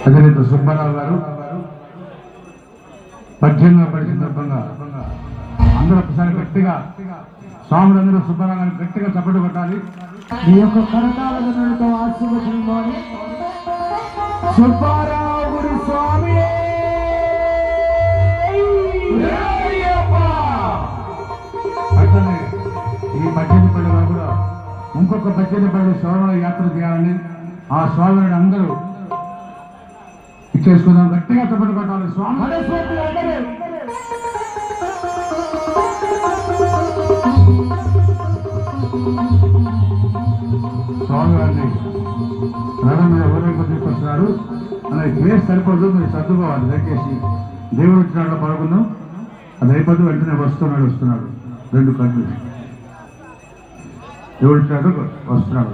అధినేత సుబ్బారావు గారు 18వ పడి సందర్భంగా అందరూ ఒకసారి గట్టిగా స్వాములందరూ సుబ్బారావు గారిని గట్టిగా చప్పట్లు కొట్టాలి. మీ యొక్క కరతాళతో ఆశీర్వచనం సుబ్బారావు గుడి స్వామి అట్లనే ఈ 18 పళ్ళుగా కూడా ఇంకొక 18 పళ్ళు శ్రవణ యాత్ర చేయాలని ఆ స్వామిని అందరూ ఇచ్చేసుకుందాం. గట్టిగా చప్పట్లు కొట్టాలి. స్వామి స్వామి గారిని రథం మీద ఊరేగింపు తీసుకొస్తున్నారు. అలాగే కేసు సరిపోదు, మీరు సర్దుకోవాలి దయచేసి. దేవుడు వచ్చినాడు పడుకుందాం, అది అయిపోతే వెంటనే వస్తున్నాడు 2 కళ్ళు. దేవుడు వచ్చినాడు వస్తున్నాడు.